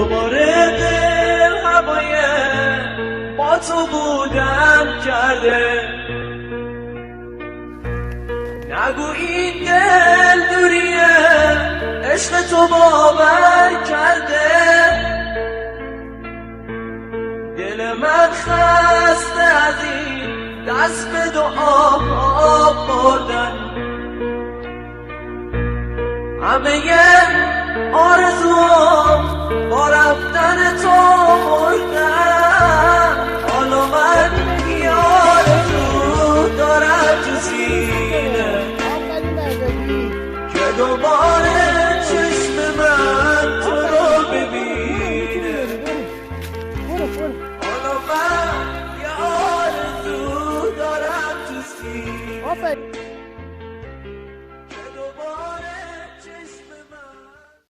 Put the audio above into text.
دوباره دل هوای با تو بودم کرده. نگو این دل دوریه عشق تو باور کرده. دل من خسته از این دست به دعا بردن. همه